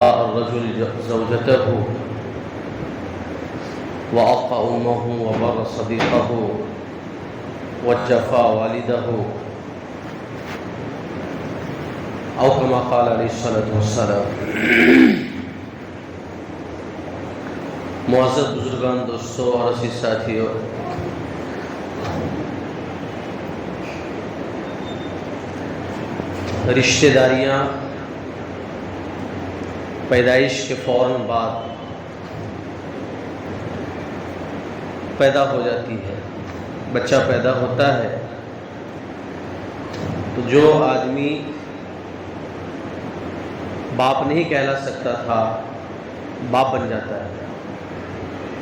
الرجل زوجته وعق أمه وبر صديقه وجفا والده أو كما قال عليه الصلاة والسلام۔ معزز بزرگان، دوستوں اور عزیز ساتھیوں، رشتہ داریاں پیدائش کے فوراً بعد پیدا ہو جاتی ہے۔ بچہ پیدا ہوتا ہے تو جو آدمی باپ نہیں کہلا سکتا تھا باپ بن جاتا ہے،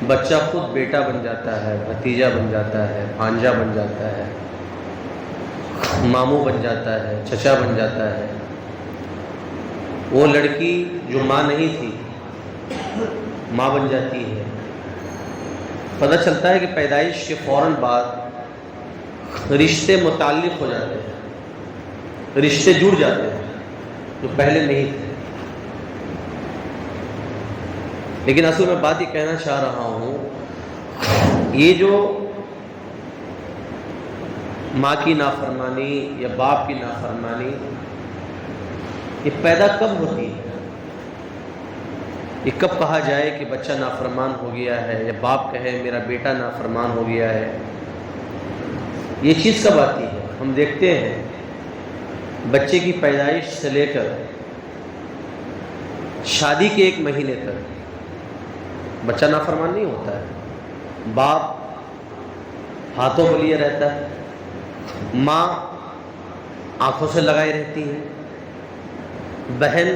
بچہ خود بیٹا بن جاتا ہے، بھتیجا بن جاتا ہے، بھانجا بن جاتا ہے، ماموں بن جاتا ہے، چچا بن جاتا ہے۔ وہ لڑکی جو ماں نہیں تھی ماں بن جاتی ہے۔ پتہ چلتا ہے کہ پیدائش کے فوراً بعد رشتے متعلق ہو جاتے ہیں، رشتے جڑ جاتے ہیں جو پہلے نہیں تھے۔ لیکن اصل میں بات یہ کہنا چاہ رہا ہوں، یہ جو ماں کی نافرمانی یا باپ کی نافرمانی یہ پیدا کب ہوتی ہے؟ یہ کب کہا جائے کہ بچہ نافرمان ہو گیا ہے، یا باپ کہے میرا بیٹا نافرمان ہو گیا ہے؟ یہ چیز کب آتی ہے؟ ہم دیکھتے ہیں بچے کی پیدائش سے لے کر شادی کے 1 مہینے تک بچہ نافرمان نہیں ہوتا ہے۔ باپ ہاتھوں کو لیے رہتا ہے، ماں آنکھوں سے لگائی رہتی ہے، بہن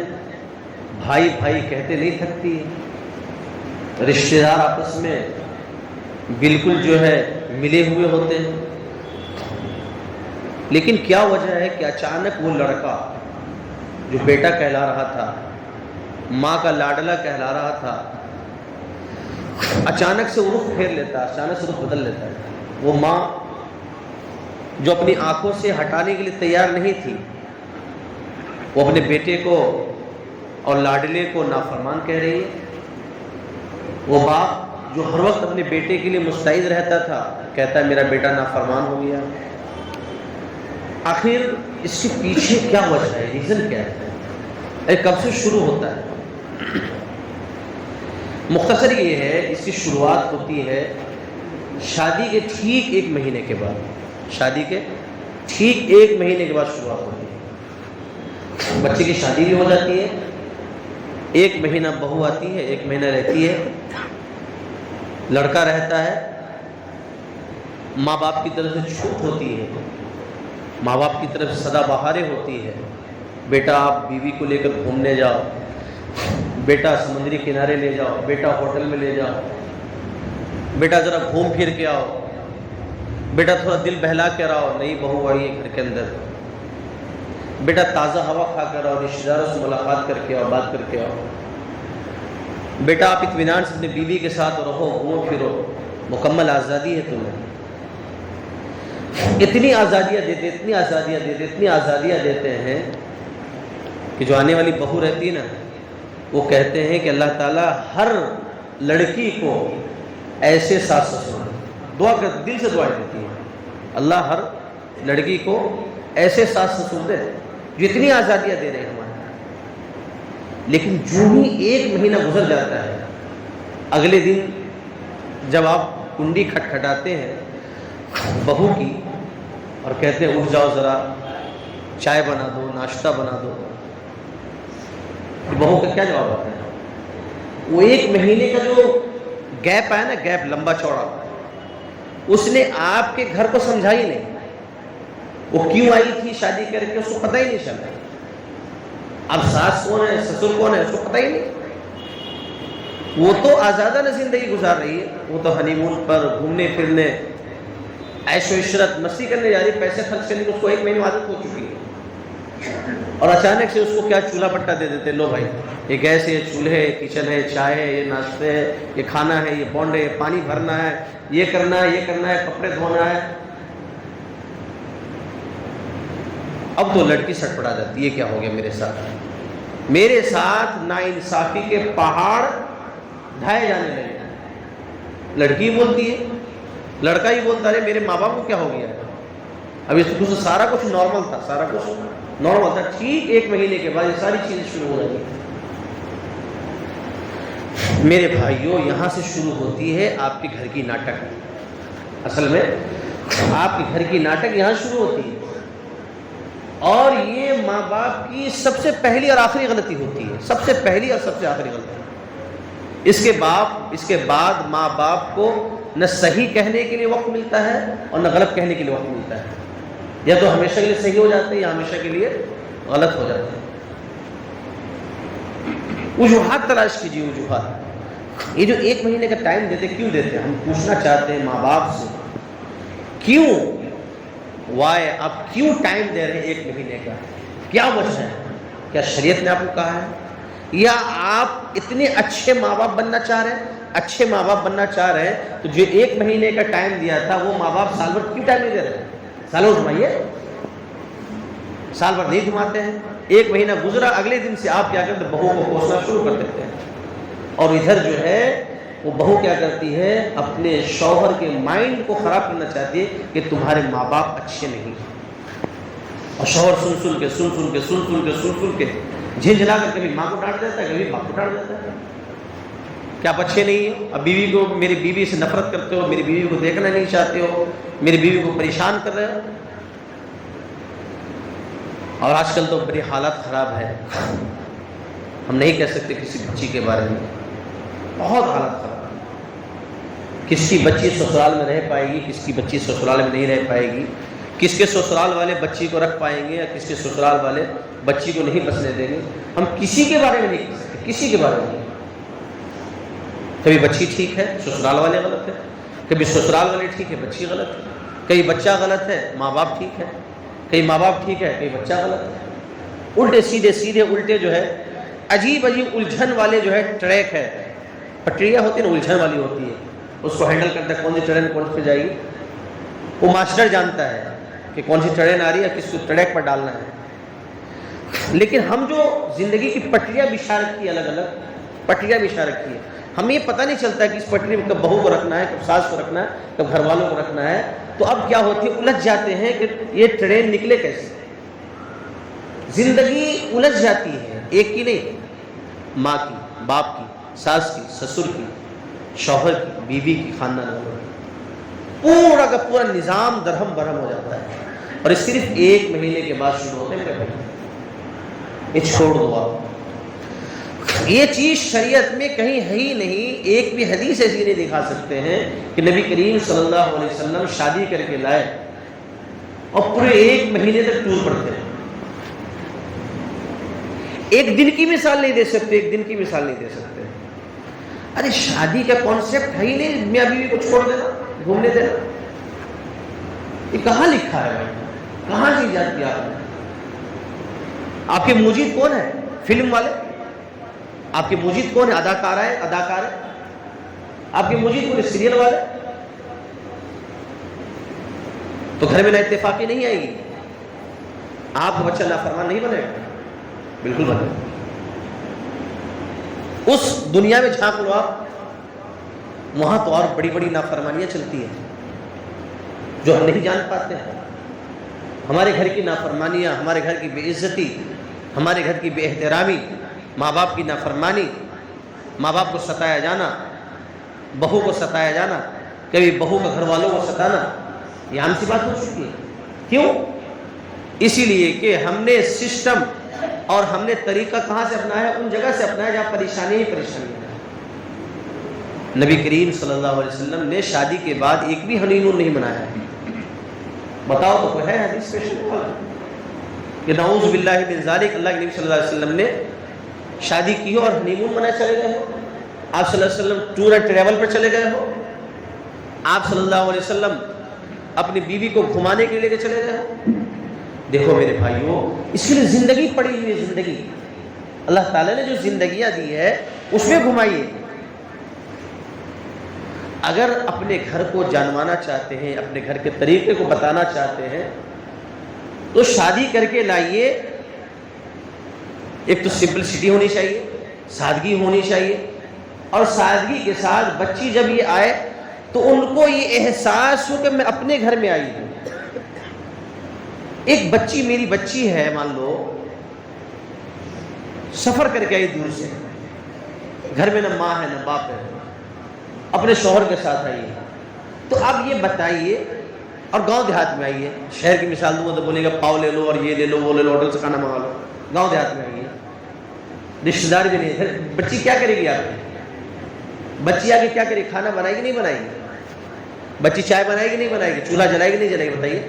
بھائی بھائی کہتے نہیں تھکتی ہے، رشتہ دار آپس میں بالکل جو ہے ملے ہوئے ہوتے ہیں۔ لیکن کیا وجہ ہے کہ اچانک وہ لڑکا جو بیٹا کہلا رہا تھا، ماں کا لاڈلا کہلا رہا تھا، اچانک سے وہ رخ پھیر لیتا ہے، اچانک سے رخ بدل لیتا ہے؟ وہ ماں جو اپنی آنکھوں سے ہٹانے کے لیے تیار نہیں تھی، وہ اپنے بیٹے کو اور لاڈلے کو نافرمان کہہ رہی ہے۔ وہ باپ جو ہر وقت اپنے بیٹے کے لیے مستعد رہتا تھا کہتا ہے میرا بیٹا نافرمان ہو گیا۔ آخر اس کے پیچھے کیا وجہ ہے؟ ریزن کیا ہے؟ کب سے شروع ہوتا ہے؟ مختصر یہ ہے، اس کی شروعات ہوتی ہے شادی کے ٹھیک 1 مہینے کے بعد۔ شادی کے ٹھیک 1 مہینے کے بعد شروعات ہوتی ہے۔ بچے کی شادی بھی ہو جاتی ہے، 1 مہینہ بہو آتی ہے، 1 مہینہ رہتی ہے، لڑکا رہتا ہے، ماں باپ کی طرف سے چھوٹ ہوتی ہے، ماں باپ کی طرف سے سدا بہاریں ہوتی ہے، بیٹا آپ بیوی کو لے کر گھومنے جاؤ، بیٹا سمندری کنارے لے جاؤ، بیٹا ہوٹل میں لے جاؤ، بیٹا ذرا گھوم پھر کے آؤ، بیٹا تھوڑا دل بہلا کے آؤ، نئی بہو آئی ہے گھر کے اندر، بیٹا تازہ ہوا کھا کر آؤ، رشتہ داروں سے ملاقات کر کے آؤ، بات کر کے آؤ، بیٹا آپ اطمینان سے اپنی بیوی کے ساتھ رہو، گھومو پھرو، مکمل آزادی ہے تمہیں۔ اتنی آزادیاں دیتے، اتنی آزادیاں دیتے، اتنی آزادیاں دیتے ہیں کہ جو آنے والی بہو رہتی ہے نا، وہ کہتے ہیں کہ اللہ تعالیٰ ہر لڑکی کو ایسے ساس سسر دعا کر، دل سے دعائیں دیتی ہیں، اللہ ہر لڑکی کو ایسے ساس سسر دے جو اتنی آزادیاں دے رہے ہیں ہمارے۔ لیکن جو ہی 1 مہینہ گزر جاتا ہے، اگلے دن جب آپ کنڈی کھٹکھٹاتے ہیں بہو کی اور کہتے ہیں اٹھ جاؤ ذرا چائے بنا دو، ناشتہ بنا دو، بہو کا کیا جواب آتا ہے؟ وہ 1 مہینے کا جو گیپ آیا نا، گیپ لمبا چوڑا، اس نے آپ کے گھر کو سمجھا ہی نہیں۔ وہ کیوں آئی تھی شادی کر کے، اس کو پتہ ہی نہیں چلا۔ اب ساس کون ہے، سسر کون ہے، اس کو پتہ ہی نہیں۔ وہ تو آزادانہ زندگی گزار رہی ہے، وہ تو ہنی مون پر گھومنے پھرنے، عیش و عشرت مستی کرنے جا رہی ہے، پیسے خرچ کرنے کی اس کو 1 مہینے عادت ہو چکی ہے، اور اچانک سے اس کو کیا چولہا پٹا دے دیتے، لو بھائی یہ گیس ہے، یہ چولہے ہے، کچن ہے، چائے ہے، یہ ناشتے ہے، یہ کھانا ہے، یہ بونڈ ہے، پانی بھرنا ہے، یہ کرنا ہے، یہ کرنا ہے، کپڑے دھونا ہے۔ اب تو لڑکی سٹ پڑا جاتی ہے، کیا ہو گیا میرے ساتھ؟ میرے ساتھ ناانصافی کے پہاڑ ڈھائے جانے لگے. لڑکی بولتی ہے, لڑکا ہی بولتا ہے میرے ماں باپ کو کیا ہو گیا ہے. اب اس کو سارا کچھ نارمل تھا, سارا کچھ نارمل تھا. ٹھیک 1 مہینے کے بعد یہ ساری چیزیں شروع ہو رہی ہیں. میرے بھائیوں, یہاں سے شروع ہوتی ہے آپ کے گھر کی ناٹک. اصل میں آپ کے گھر کی ناٹک یہاں شروع ہوتی ہے, اور یہ ماں باپ کی سب سے پہلی اور آخری غلطی ہوتی ہے. سب سے پہلی اور سب سے آخری غلطی. اس کے بعد ماں باپ کو نہ صحیح کہنے کے لیے وقت ملتا ہے اور نہ غلط کہنے کے لیے وقت ملتا ہے. یا تو ہمیشہ کے لیے صحیح ہو جاتے ہیں یا ہمیشہ کے لیے غلط ہو جاتے ہیں. وجوہات تلاش کیجیے, وجوہات. یہ جو 1 مہینے کا ٹائم دیتے, کیوں دیتے ہیں؟ ہم پوچھنا چاہتے ہیں ماں باپ سے, کیوں, وائی, آپ کیوں ٹائم دے رہے ہیں 1 مہینے کا؟ کیا وجہ ہے؟ کیا شریعت نے آپ کو کہا ہے, یا آپ اتنے اچھے ماں باپ بننا چاہ رہے ہیں؟ اچھے ماں باپ بننا چاہ رہے ہیں تو جو 1 مہینے کا ٹائم دیا تھا وہ ماں باپ سال بھر کیوں ٹائم نہیں دے رہے ہیں؟ سال بھر گھمائیے, سال بھر نہیں گھماتے ہیں. 1 مہینہ گزرا, اگلے دن سے آپ کیا کرتے ہیں, بہو کو کوسنا شروع کر دیتے ہیں. اور ادھر جو ہے وہ بہو کیا کرتی ہے, اپنے شوہر کے مائنڈ کو خراب کرنا چاہتی ہے کہ تمہارے ماں باپ اچھے نہیں. اور شوہر سن کے جھنجھلا کر کبھی ماں کو ڈانٹ دیتا ہے, کبھی باپ کو ڈانٹ دیتا ہے. کیا آپ اچھے نہیں ہیں؟ اب بیوی کو, میری بیوی سے نفرت کرتے ہو, میری بیوی کو دیکھنا نہیں چاہتے ہو, میری بیوی کو پریشان کر رہے ہو. اور آج کل تو بڑی حالات خراب ہے. ہم نہیں کہہ سکتے کسی بچی کے بارے میں, بہت حالت خراب. کس کی بچی سسرال میں رہ پائے گی, کس کی بچی سسرال میں نہیں رہ پائے گی, کس کے سسرال والے بچی کو رکھ پائیں گے یا کس کے سسرال والے بچی کو نہیں بسنے دیں گے. ہم کسی کے بارے میں نہیں کہہ سکتے, کسی کے بارے میں. کبھی بچی ٹھیک ہے, سسرال والے غلط ہے, کبھی سسرال والے ٹھیک ہے, بچی غلط ہے. کئی بچہ غلط ہے, ماں باپ ٹھیک ہے, کئی ماں باپ ٹھیک ہے, کئی بچہ غلط ہے. الٹے سیدھے الٹے جو ہے, عجیب الجھن والے جو ہے ٹریک ہے, پٹریاں ہوتی ہیں نا, الجھن والی ہوتی ہے, اس کو ہینڈل کرتا ہے کون سی ٹرین کون سی پہ جائے گی. وہ ماسٹر جانتا ہے کہ کون سی ٹرین آ رہی ہے, کس کو ٹریک پر ڈالنا ہے. لیکن ہم جو زندگی کی پٹریاں بچھا رکھی ہے, الگ الگ پٹریاں بچھا رکھی ہے, ہمیں یہ پتہ نہیں چلتا کہ اس پٹری میں کب بہو کو رکھنا ہے, کب ساس کو رکھنا ہے, کب گھر والوں کو رکھنا ہے. تو اب کیا ہوتی ہے, الجھ جاتے ہیں کہ یہ ٹرین نکلے کیسے. زندگی الجھ جاتی ہے, ایک کی نہیں, ماں کی, باپ کی, ساس کی, سسر کی, شوہر کی, بیوی کی, خاندان والوں کی. پورا کا پورا نظام درہم برہم ہو جاتا ہے. اور اس صرف 1 مہینے کے بعد شروع ہوتے ہیں. یہ چھوڑ دو آپ, یہ چیز شریعت میں کہیں ہے ہی نہیں. ایک بھی حدیث ایسی نہیں دکھا سکتے ہیں کہ نبی کریم صلی اللہ علیہ وسلم شادی کر کے لائے اور پورے 1 مہینے تک ٹور پڑتے ہیں. ایک دن کی مثال نہیں دے سکتے, ایک دن کی مثال نہیں دے سکتے. ارے شادی کا کانسیپٹ ہے ہی نہیں, میاں بیوی کو چھوڑ دینا, گھومنے دینا. یہ کہاں لکھا ہے بھائی, کہاں سے ایجاد کیا آپ نے؟ آپ کے موجد کون ہے؟ فلم والے. آپ کے موجد کون ہے؟ اداکار ہے. آپ کے موجد کون ہے؟ سیریل والے. تو گھر میں نا اتفاقی نہیں آئے گی. آپ کا بچہ نافرمان نہیں بنے گا, بالکل بنے گا. اس دنیا میں جھانک لو آپ, وہاں تو اور بڑی بڑی نافرمانیاں چلتی ہیں جو ہم نہیں جان پاتے ہیں. ہمارے گھر کی نافرمانیاں, ہمارے گھر کی بے عزتی, ہمارے گھر کی بے احترامی, ماں باپ کی نافرمانی, ماں باپ کو ستایا جانا, بہو کو ستایا جانا, کبھی بہو کا گھر والوں کو ستانا, یہ عام سی بات ہو چکی ہے. کیوں؟ اسی لیے کہ ہم نے سسٹم اور ہم نے طریقہ کہاں سے اپنایا ہے؟ ان جگہ سے اپنایا جہاں پریشانی ہی پریشانی ہے. نبی کریم صلی اللہ علیہ وسلم نے شادی کے بعد ایک بھی ہنی مون نہیں منایا ہے. بتاؤ تو کوئی ہے حدیث پیش کہ نعوذ باللہ من ذالک, اللہ کے نبی صلی اللہ علیہ وسلم نے شادی کی ہو اور ہنی مون منائے چلے گئے ہو؟ آپ صلی اللہ علیہ وسلم ٹور اینڈ ٹریول پر چلے گئے ہو؟ آپ صلی اللہ علیہ وسلم اپنی بیوی کو گھمانے کے لیے چلے گئے ہو؟ دیکھو میرے بھائیوں, اس کے لیے زندگی پڑی ہوئی ہے. زندگی اللہ تعالیٰ نے جو زندگیاں دی ہے اس میں گھمائیے. اگر اپنے گھر کو جانوانا چاہتے ہیں, اپنے گھر کے طریقے کو بتانا چاہتے ہیں, تو شادی کر کے لائیے. ایک تو سمپلسٹی ہونی چاہیے، سادگی ہونی چاہیے، اور سادگی کے ساتھ بچی جب یہ آئے تو ان کو یہ احساس ہو کہ میں اپنے گھر میں آئی ہوں۔ ایک بچی میری بچی ہے، مان لو سفر کر کے آئی دور سے، گھر میں نہ ماں ہے نہ باپ ہے، اپنے شوہر کے ساتھ آئی ہے، تو اب یہ بتائیے، اور گاؤں دیہات میں آئی ہے، شہر کی مثال دوں تو بولے گا پاؤ لے لو اور یہ لے لو وہ لے لو، ہوٹل سے کھانا منگا لو، گاؤں دیہات میں آئی ہے، رشتہ دار بھی نہیں ہے، بچی کیا کرے گی؟ آپ کی بچی آگے کیا کرے گی؟ کھانا بنائے گی نہیں بنائے گی؟ بچی چائے بنائے گی نہیں بنائے گی؟ چولہا جلائے گی نہیں جلائے گی؟ بتائیے،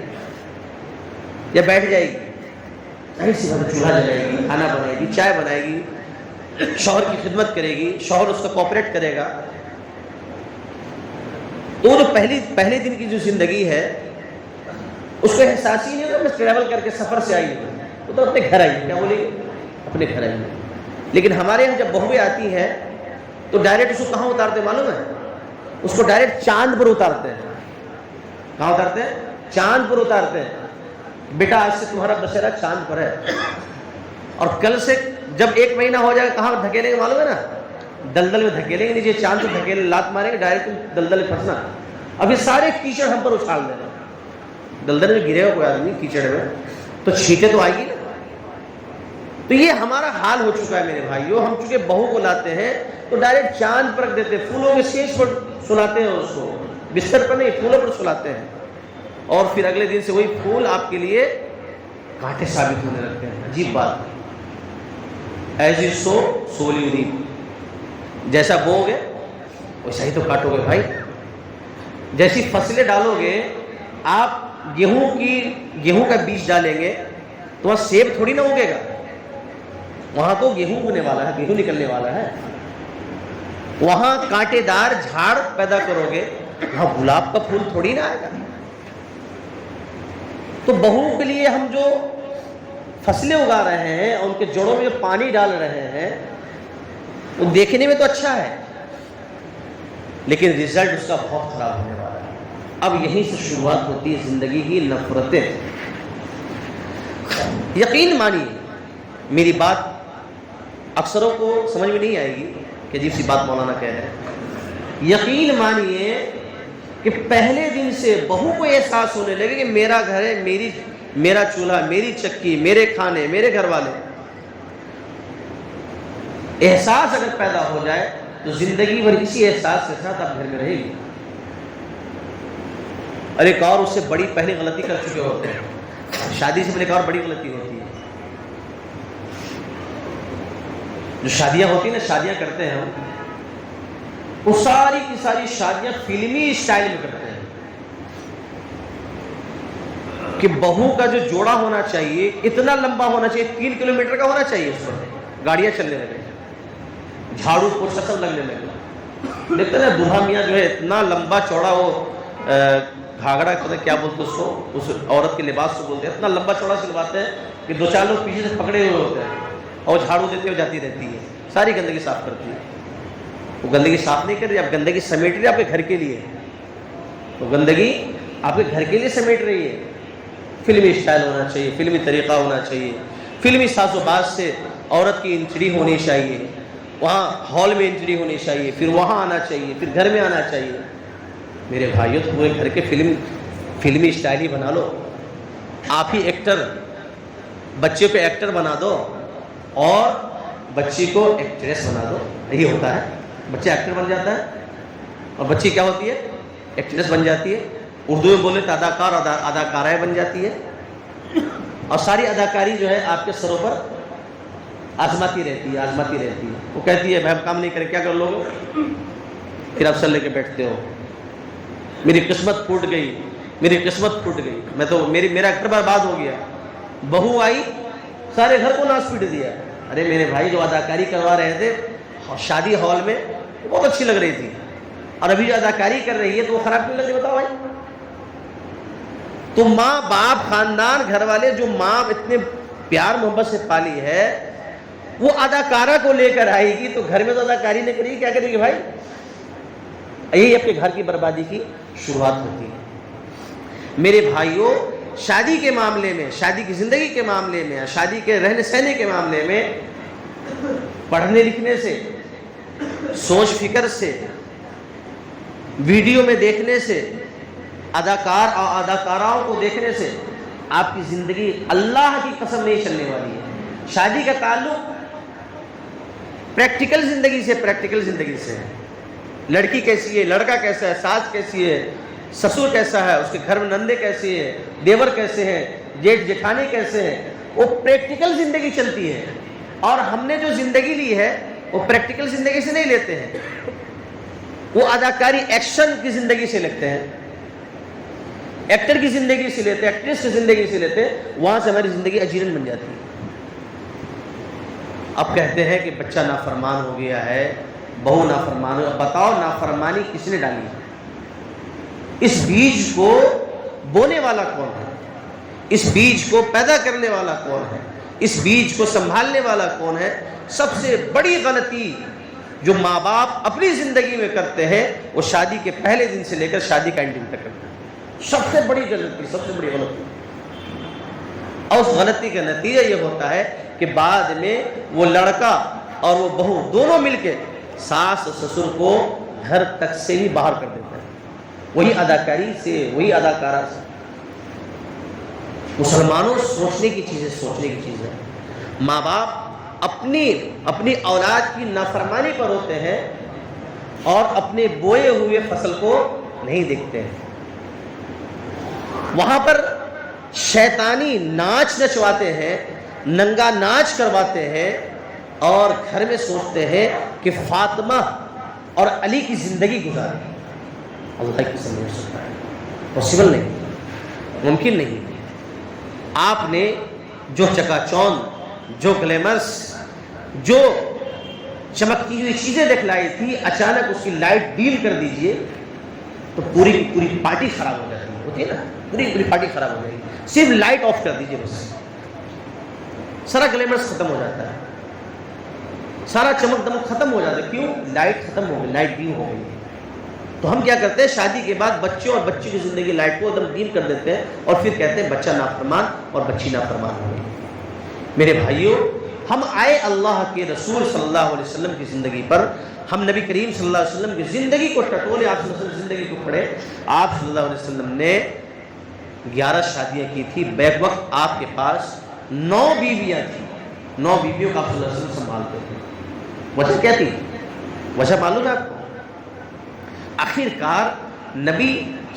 یا بیٹھ جائے گی؟ ظاہر سی بات ہے، چولہا جلائے گی، کھانا بنائے گی، چائے بنائے گی، شوہر کی خدمت کرے گی، شوہر اس کا کوآپریٹ کرے گا۔ تو وہ جو پہلے دن کی جو زندگی ہے اس کو احساس ہی نہیں ہوگا میں ٹریول کر کے سفر سے آئی ہوں، وہ تو اپنے گھر آئی ہے، کیا بولے گی؟ اپنے گھر آئی ہے۔ لیکن ہمارے یہاں جب بہویں آتی ہیں تو ڈائریکٹ اس کو کہاں اتارتے ہیں معلوم ہے؟ اس کو ڈائریکٹ چاند پر اتارتے ہیں۔ کہاں اتارتے ہیں؟ چاند پر اتارتے ہیں۔ بیٹا آج سے تمہارا بسیرا چاند پر ہے، اور کل سے جب 1 مہینہ ہو جائے گا کہاں دھکیلیں گے معلوم ہے نا؟ دلدل میں دھکیلیں گے، نیچے چاند پر دھکیلیں، لات ماریں گے، ڈائریکٹ دلدل میں پھنسنا۔ اب یہ سارے کیچڑ ہم پر اچھال دینا، دلدل میں گرے ہو کوئی آدمی کیچڑ میں تو چھینٹیں تو آئے گی نا۔ تو یہ ہمارا حال ہو چکا ہے میرے بھائیو، ہم چونکہ بہو کو لاتے ہیں تو ڈائریکٹ چاند پر رکھ دیتے ہیں، پھولوں کے سیج پر سلاتے ہیں، اس کو بستر پر نہیں پھولوں پر سلاتے ہیں، اور پھر اگلے دن سے وہی پھول آپ کے لیے کانٹے ثابت ہونے لگتے ہیں۔ عجیب بات، as you sow so will you reap, جیسا بو گے ویسا ہی تو کاٹو گے بھائی۔ جیسی فصلیں ڈالو گے، آپ گیہوں کا بیج ڈالیں گے تو وہاں سیب تھوڑی نہ اگے گا، وہاں تو گیہوں ہونے والا ہے، گیہوں نکلنے والا ہے۔ وہاں کانٹے دار جھاڑ پیدا کرو گے، وہاں گلاب کا پھول تھوڑی نہ آئے گا۔ تو بہو کے لیے ہم جو فصلیں اگا رہے ہیں، ان کے جڑوں میں جو پانی ڈال رہے ہیں، وہ دیکھنے میں تو اچھا ہے لیکن رزلٹ اس کا بہت خراب ہونے والا ہے۔ اب یہیں سے شروعات ہوتی ہے زندگی کی نفرتیں۔ یقین مانیے، میری بات اکثروں کو سمجھ میں نہیں آئے گی کہ عجیب سی بات مولانا کہہ رہے ہیں، یقین مانیے کہ پہلے دن سے بہو کو احساس ہونے لگے کہ میرا گھر ہے، میرا چولہا، میری چکی، میرے کھانے، میرے گھر والے، احساس اگر پیدا ہو جائے تو زندگی بھر اسی احساس کے ساتھ آپ گھر میں رہے گی۔ اور ایک اور اس سے بڑی پہلے غلطی کر چکے ہوتے ہیں، شادی سے پہلے ایک اور بڑی غلطی ہوتی ہے، جو شادیاں ہوتی ہیں نا، شادیاں کرتے ہیں ہم، وہ ساری کی ساری شادیاں فلمی اسٹائل میں کرتے ہیں کہ بہو کا جو جوڑا ہونا چاہیے اتنا لمبا ہونا چاہیے، 3 کلومیٹر کا ہونا چاہیے، اس پر گاڑیاں چلنے لگے، جھاڑو پوچھا سب لگنے لگے۔ دیکھتے نا دولہا میاں جو ہے اتنا لمبا چوڑا، وہ گھاگڑا کیا بولتے اس کو، اس عورت کے لباس کو بولتے ہیں، اتنا لمبا چوڑا سلواتے ہیں کہ 2-4 لوگ پیچھے سے پکڑے ہوئے ہوتے ہیں، اور جھاڑو دیتے ہوئے جاتی رہتی ہے، ساری گندگی صاف کرتی ہے۔ وہ گندگی صاف نہیں کر رہی، اب گندگی سمیٹ رہی ہے آپ کے گھر کے لیے، وہ گندگی آپ کے گھر کے لیے سمیٹ رہی ہے۔ فلمی اسٹائل ہونا چاہیے، فلمی طریقہ ہونا چاہیے، فلمی ساز و باز سے عورت کی انٹری ہونی چاہیے، وہاں ہال میں انٹری ہونی چاہیے، پھر وہاں آنا چاہیے، پھر گھر میں آنا چاہیے۔ میرے بھائیوں، تو پورے گھر کے فلمی اسٹائل ہی بنا لو، آپ ہی ایکٹر، بچے کو ایکٹر بنا دو اور بچی کو ایکٹریس بنا دو، یہی ہوتا ہے، بچہ ایکٹر بن جاتا ہے اور بچی کیا ہوتی ہے؟ ایکٹریس بن جاتی ہے۔ اردو میں بولے تو اداکار اداکارائیں بن جاتی ہے، اور ساری اداکاری جو ہے آپ کے سروں پر آزماتی رہتی ہے۔ وہ کہتی ہے بھائی ہم کام نہیں کریں، کیا کر لو گے؟ پھر آپ سر لے کے بیٹھتے ہو، میری قسمت پھوٹ گئی، میں تو میرا گھر برباد ہو گیا۔ بہو آئی، سارے گھر کو ناچ پیٹ دیا۔ ارے میرے بھائی، جو اداکاری کروا رہے تھے شادی ہال میں بہت اچھی لگ رہی تھی، اور ابھی جو اداکاری کر رہی ہے تو وہ خراب کیوں لگ رہی؟ بتاؤ بھائی۔ تو ماں باپ، خاندان، گھر والے جو ماں اتنے پیار محبت سے پالی ہے، وہ اداکارہ کو لے کر آئے گی تو گھر میں تو اداکاری نہیں کرے گی، کیا کرے گی بھائی؟ یہی آپ کے گھر کی بربادی کی شروعات ہوتی ہے۔ میرے بھائیوں، شادی کے معاملے میں، شادی کی زندگی کے معاملے میں، شادی کے رہنے سہنے کے معاملے میں پڑھنے لکھنے سے، سوچ فکر سے، ویڈیو میں دیکھنے سے، اداکار اور اداکاراؤں کو دیکھنے سے آپ کی زندگی اللہ کی قسم نہیں چلنے والی ہے۔ شادی کا تعلق پریکٹیکل زندگی سے ہے۔ لڑکی کیسی ہے، لڑکا کیسا ہے، ساس کیسی ہے، سسر کیسا ہے، اس کے گھر میں نندے کیسی ہے، دیور کیسے ہیں، جیٹھ جٹھانی کیسے ہیں، وہ پریکٹیکل زندگی چلتی ہے۔ اور ہم نے جو زندگی لی ہے وہ پریکٹیکل زندگی سے نہیں لیتے ہیں، وہ اداکاری ایکشن کی زندگی سے لیتے ہیں، ایکٹر کی زندگی سے لیتے ہیں، ایکٹریس کی زندگی سے لیتے ہیں، وہاں سے ہماری زندگی اجیرن بن جاتی ہے۔ اب کہتے ہیں کہ بچہ نافرمان ہو گیا ہے، بہو نافرمان ہو، بتاؤ نافرمانی کس نے ڈالی ہے؟ اس بیج کو بونے والا کون ہے؟ اس بیج کو پیدا کرنے والا کون ہے؟ اس بیج کو سنبھالنے والا کون ہے؟ سب سے بڑی غلطی جو ماں باپ اپنی زندگی میں کرتے ہیں وہ شادی کے پہلے دن سے لے کر شادی کا اینڈنگ تک کرتے ہیں۔ سب سے بڑی غلطی، سب سے بڑی غلطی۔ اور اس غلطی کا نتیجہ یہ ہوتا ہے کہ بعد میں وہ لڑکا اور وہ بہو دونوں مل کے ساس اور سسر کو گھر تک سے ہی باہر کر دیتے ہیں، وہی اداکاری سے، وہی اداکارہ سے۔ مسلمانوں سوچنے کی چیز ہے۔ ماں باپ اپنی اولاد کی نافرمانی پر ہوتے ہیں اور اپنے بوئے ہوئے فصل کو نہیں دیکھتے ہیں۔ وہاں پر شیطانی ناچ نچواتے ہیں، ننگا ناچ کرواتے ہیں اور گھر میں سوچتے ہیں کہ فاطمہ اور علی کی زندگی گزارے۔ اللہ کی قسم نہیں ہو سکتا ہے، پاسبل نہیں، ممکن نہیں۔ آپ نے جو چکا چوند، جو گلیمرس، جو چمکتی ہوئی چیزیں دکھلائی تھی، اچانک اس کی لائٹ ڈیل کر دیجئے تو پوری کی پوری پارٹی خراب ہو جاتی ہے، ہوتی ہے نا، پوری پارٹی خراب ہو جائے گی۔ صرف لائٹ آف کر دیجئے، بس سارا گلیمرس ختم ہو جاتا ہے، سارا چمک دمک ختم ہو جاتا ہے۔ کیوں؟ لائٹ ختم ہو گئی، لائٹ ڈیم ہو گئی۔ تو ہم کیا کرتے ہیں؟ شادی کے بعد بچوں اور بچی کی زندگی لائٹ کو ایک دم ڈیم کر دیتے ہیں اور پھر کہتے ہیں بچہ نافرمان اور بچی نافرمان ہو گئی۔ میرے بھائیوں، ہم آئے اللہ کے رسول صلی اللہ علیہ وسلم کی زندگی پر، ہم نبی کریم صلی اللہ علیہ وسلم کی زندگی کو ٹٹولے، آپ صلی اللہ علیہ وسلم کی زندگی کو پڑھے۔ آپ صلی اللہ علیہ وسلم نے 11 شادیاں کی تھی، بیک وقت آپ کے پاس 9 بیویاں تھیں، 9 بیویوں کا آپ صلی اللہ علیہ وسلم سنبھالتے تھے۔ وجہ کیا تھی؟ وجہ معلوم ہے آپ کو؟ آخر کار نبی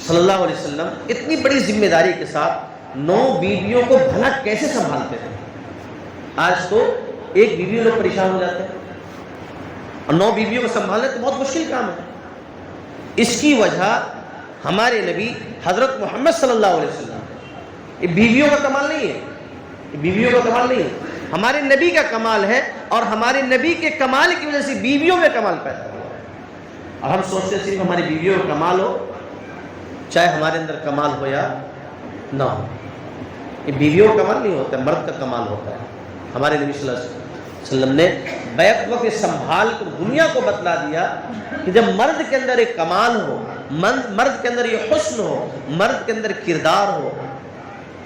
صلی اللہ علیہ وسلم اتنی بڑی ذمہ داری کے ساتھ 9 بیویوں کو بھلا کیسے سنبھالتے تھے؟ آج تو ایک بیوی لوگ پریشان ہو جاتے ہیں اور 9 بیویوں کو سنبھالنا تو بہت مشکل کام ہے۔ اس کی وجہ ہمارے نبی حضرت محمد صلی اللہ علیہ وسلم، یہ بیویوں کا کمال نہیں ہے، یہ بیویوں کا کمال نہیں ہے، ہمارے نبی کا کمال ہے، اور ہمارے نبی کے کمال کی وجہ سے بیویوں میں کمال پیدا ہوا۔ اور ہم سوچتے ہیں صرف ہماری بیویوں کا کمال ہو، چاہے ہمارے اندر کمال ہو یا نہ ہو۔ یہ بیویوں کا کمال نہیں ہوتا ہے، مرد کا کمال ہوتا ہے۔ ہمارے نبی صلی اللہ علیہ وسلم نے بیک وقت سنبھال کر دنیا کو بتلا دیا کہ جب مرد کے اندر ایک کمال ہو، مرد کے اندر یہ حسن ہو، مرد کے اندر کردار ہو،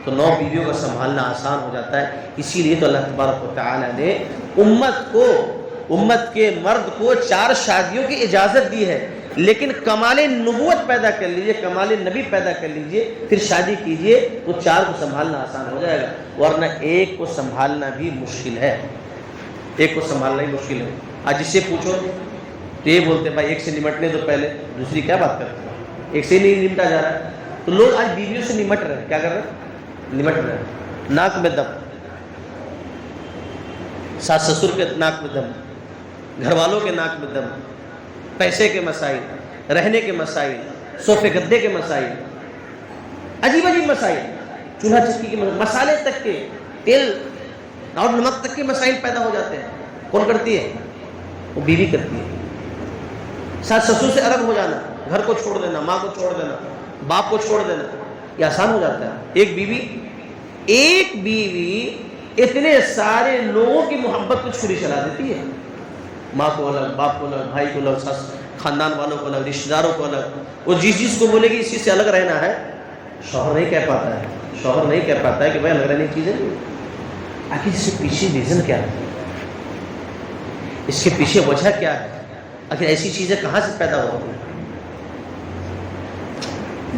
تو 9 بیویوں کا سنبھالنا آسان ہو جاتا ہے۔ اسی لیے تو اللہ تبارک و تعالی نے امت کے مرد کو 4 شادیوں کی اجازت دی ہے، لیکن کمال نبوت پیدا کر لیجئے، کمال نبی پیدا کر لیجئے، پھر شادی کیجئے تو 4 کو سنبھالنا آسان ہو جائے گا، ورنہ ایک کو سنبھالنا بھی مشکل ہے، ایک کو سنبھالنا ہی مشکل ہے۔ آج جس سے پوچھو تو یہ بولتے ہیں بھائی ایک سے نمٹنے تو پہلے، دوسری کیا بات کرتے ہیں، ایک سے ہی نہیں نمٹا جا رہا ہے۔ تو لوگ آج بیویوں سے نمٹ رہے ہیں، کیا کر رہے ہیں؟ نمٹ رہے ہیں، ناک میں دم، ساس سسر کے ناک میں دم، گھر والوں کے ناک میں دم، پیسے کے مسائل، رہنے کے مسائل، صوفے گدے کے مسائل، عجیب عجیب مسائل، چولہا چکی کے مسائل، مسالے تک کے، تیل اور نمک تک کے مسائل پیدا ہو جاتے ہیں۔ کون کرتی ہے؟ وہ بیوی کرتی ہے۔ ساس سسر سے الگ ہو جانا، گھر کو چھوڑ دینا، ماں کو چھوڑ دینا، باپ کو چھوڑ دینا، یہ آسان ہو جاتا ہے۔ ایک بیوی اتنے سارے لوگوں کی محبت کو چھری چلا دیتی ہے، ماں کو الگ، باپ کو الگ، بھائی کو الگ، خاندان والوں کو الگ، رشتہ داروں کو الگ۔ وہ جس کو بولے گی اسی سے الگ رہنا ہے، شوہر نہیں کہہ پاتا ہے کہ بھائی الگ رہنے کی چیزیں نہیں۔ آخر اس سے پیچھے ریزن کیا ہے؟ اس کے پیچھے وجہ کیا ہے؟ آخر ایسی چیزیں کہاں سے پیدا ہوتی ہیں؟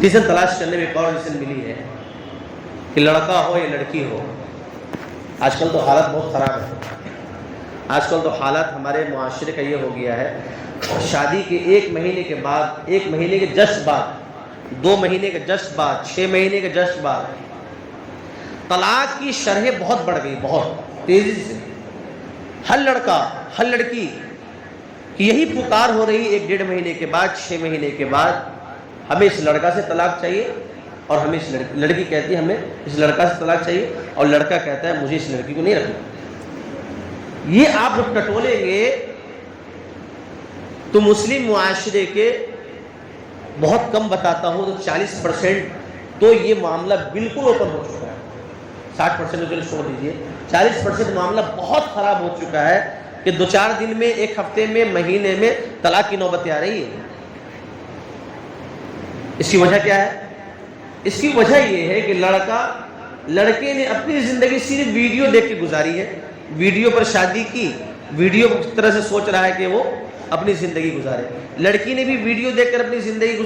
ریزن تلاش کرنے میں ایک اور ریزن ملی ہے کہ لڑکا ہو یا لڑکی ہو، آج کل تو حالت بہت خراب ہے۔ آج کل تو حالات ہمارے معاشرے کا یہ ہو گیا ہے، شادی کے 1 مہینے کے بعد، 1 مہینے کے جسٹ بعد، 2 مہینے کے جسٹ بعد، 6 مہینے کے جسٹ بعد طلاق کی شرح بہت بڑھ گئی، بہت تیزی سے۔ ہر لڑکا ہر لڑکی کی یہی پکار ہو رہی 1-1.5 مہینے کے بعد، 6 مہینے کے بعد، ہمیں اس لڑکا سے طلاق چاہیے، اور ہمیں اس لڑکی کہتی ہے ہمیں اس لڑکا سے طلاق چاہیے، اور لڑکا کہتا ہے مجھے اس لڑکی کو نہیں رکھنا۔ یہ آپ جب ٹٹولیں گے تو مسلم معاشرے کے بہت کم بتاتا ہوں تو 40% تو یہ معاملہ بالکل اوپن ہو چکا ہے۔ 60% کو چھوڑ دیجیے، 40% معاملہ بہت خراب ہو چکا ہے کہ 2-4 دن میں، 1 ہفتے میں، مہینے میں طلاق کی نوبتیں آ رہی ہے۔ اس کی وجہ کیا ہے؟ اس کی وجہ یہ ہے کہ لڑکے نے اپنی زندگی صرف ویڈیو دیکھ کے گزاری ہے، ویڈیو پر شادی کی، ویڈیو کی طرح سے سوچ رہا ہے کہ وہ اپنی زندگی گزارے۔ لڑکی نے بھی ویڈیو دیکھ کر اپنی زندگی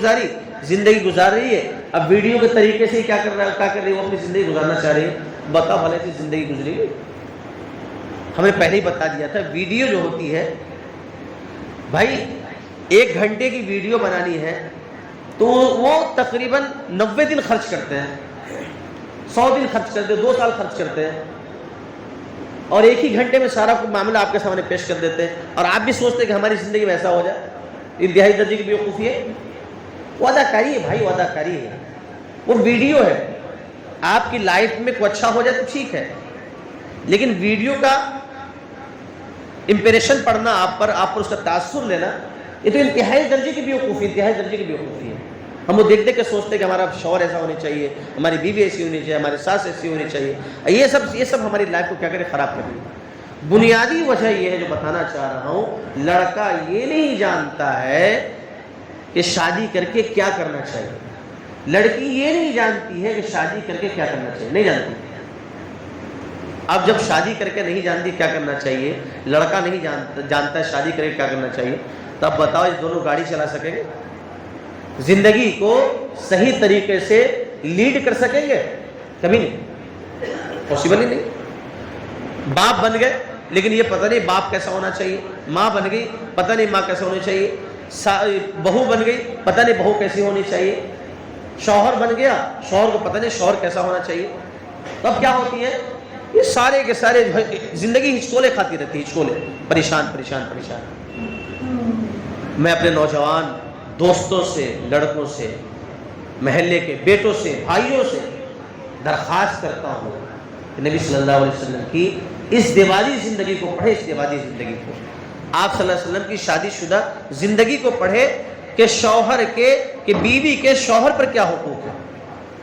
گزار رہی ہے۔ اب ویڈیو کے طریقے سے کیا کر رہی ہے؟ وہ اپنی زندگی گزارنا چاہ رہی ہے۔ بتا بھلے سے زندگی گزری گئی؟ ہمیں پہلے ہی بتا دیا تھا، ویڈیو جو ہوتی ہے بھائی 1 گھنٹے کی ویڈیو بنانی ہے تو وہ تقریباً 90 دن خرچ کرتے ہیں، 100 دن خرچ کرتے ہیں، 2 سال خرچ کرتے ہیں، اور 1 ہی گھنٹے میں سارا معاملہ آپ کے سامنے پیش کر دیتے ہیں، اور آپ بھی سوچتے ہیں کہ ہماری زندگی میں ایسا ہو جائے۔ انتہائی درجے کی بیوقوفی ہے۔ وہ اداکاری ہے بھائی، وہ اداکاری ہے، وہ ویڈیو ہے۔ آپ کی لائف میں کوئی اچھا ہو جائے تو ٹھیک ہے، لیکن ویڈیو کا امپریشن پڑھنا، آپ پر اس کا تاثر لینا، یہ تو انتہائی درجے کی بیوقوفی ہے۔ ہم وہ دیکھ کے سوچتے ہیں کہ ہمارا شوہر ایسا ہونا چاہیے، ہماری بیوی ایسی ہونی چاہیے، ہماری ساس ایسی ہونی چاہیے۔ یہ سب ہماری لائف کو کیا کرے؟ خراب کر دے۔ بنیادی وجہ یہ ہے جو بتانا چاہ رہا ہوں، لڑکا یہ نہیں جانتا ہے کہ شادی کر کے کیا کرنا چاہیے، لڑکی یہ نہیں جانتی ہے کہ شادی کر کے کیا کرنا چاہیے، نہیں جانتی۔ اب جب شادی کر کے نہیں جانتی کیا کرنا چاہیے، لڑکا نہیں جانتا ہے شادی کر کے کیا کرنا چاہیے، تب بتاؤ اس دونوں گاڑی چلا سکیں گے؟ زندگی کو صحیح طریقے سے لیڈ کر سکیں گے؟ کبھی نہیں، پاسبل ہی نہیں۔ باپ بن گئے لیکن یہ پتہ نہیں باپ کیسا ہونا چاہیے، ماں بن گئی پتہ نہیں ماں کیسے ہونی چاہیے، بہو بن گئی پتہ نہیں بہو کیسی ہونی چاہیے، شوہر بن گیا شوہر کو پتہ نہیں شوہر کیسا ہونا چاہیے۔ تب کیا ہوتی ہے؟ یہ سارے کے سارے زندگی ہچکولے کھاتی رہتی ہے، ہچکولے، پریشان۔ میں اپنے نوجوان دوستوں سے، لڑکوں سے، محلے کے بیٹوں سے، بھائیوں سے درخواست کرتا ہوں کہ نبی صلی اللہ علیہ وسلم کی اس دیوالی زندگی کو پڑھے، اس دیوالی زندگی کو، آپ صلی اللہ علیہ وسلم کی شادی شدہ زندگی کو پڑھے کہ شوہر کے، کہ بیوی کے شوہر پر کیا حقوق ہے،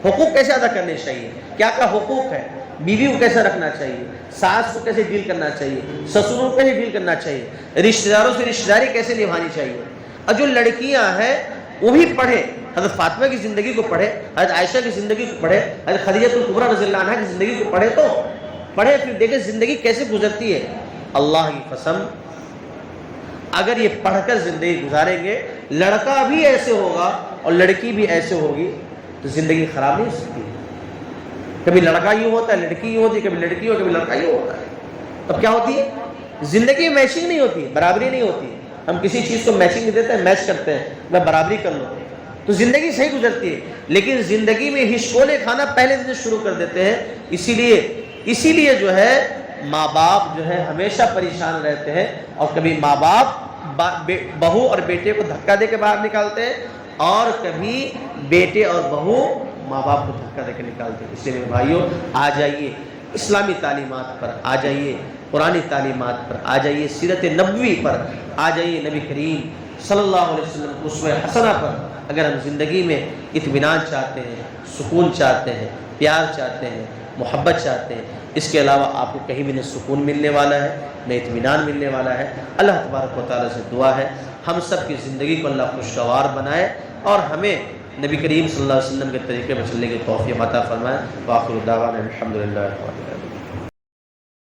حقوق کیسے ادا کرنے چاہیے، کیا کیا حقوق ہے، بیوی کو کیسے رکھنا چاہیے، ساس کو کیسے ڈیل کرنا چاہیے، سسروں کو کیسے ڈیل کرنا چاہیے، رشتہ داروں سے رشتہ داری کیسے نبھانی چاہیے۔ اور جو لڑکیاں ہیں وہ بھی پڑھے، حضرت فاطمہ کی زندگی کو پڑھے، حضرت عائشہ کی زندگی کو پڑھے، حضرت خدیجہ الکبریٰ رضی اللہ عنہا کی زندگی کو پڑھے، تو پڑھے پھر دیکھیں زندگی کیسے گزرتی ہے۔ اللہ کی قسم اگر یہ پڑھ کر زندگی گزاریں گے، لڑکا بھی ایسے ہوگا اور لڑکی بھی ایسے ہوگی، تو زندگی خراب نہیں ہو سکتی۔ کبھی لڑکا یوں ہوتا ہے، لڑکی یوں ہوتی ہے، کبھی لڑکی ہو، کبھی لڑکا یوں ہوتا ہے۔ اب کیا ہوتی ہے؟ زندگی میں میچنگ نہیں ہوتی، برابری نہیں ہوتی۔ ہم کسی چیز کو میچنگ نہیں دیتے ہیں، میچ کرتے ہیں، میں برابری کر لوں تو زندگی صحیح گزرتی ہے۔ لیکن زندگی میں ہچکولے کھانا پہلے دن شروع کر دیتے ہیں۔ اسی لیے جو ہے ماں باپ جو ہے ہمیشہ پریشان رہتے ہیں، اور کبھی ماں باپ بہو اور بیٹے کو دھکا دے کے باہر نکالتے ہیں، اور کبھی بیٹے اور بہو ماں باپ کو دھکا دے کے نکالتے ہیں۔ اس لیے میرے بھائیوں، آ جائیے اسلامی تعلیمات پر، آ جائیے قرآنی تعلیمات پر، آ جائیے سیرت نبوی پر، آ جائیے نبی کریم صلی اللہ علیہ وسلم کی اسوہ حسنہ پر۔ اگر ہم زندگی میں اطمینان چاہتے ہیں، سکون چاہتے ہیں، پیار چاہتے ہیں، محبت چاہتے ہیں، اس کے علاوہ آپ کو کہیں بھی نہ سکون ملنے والا ہے، نہ اطمینان ملنے والا ہے۔ اللہ تبارک و تعالیٰ سے دعا ہے ہم سب کی زندگی کو اللہ خوشگوار بنائے، اور ہمیں نبی کریم صلی اللہ علیہ وسلم کے طریقے پر چلنے کی توفیق عطا فرمائے۔ وآخر دعوانا الحمدللہ رب العالمین۔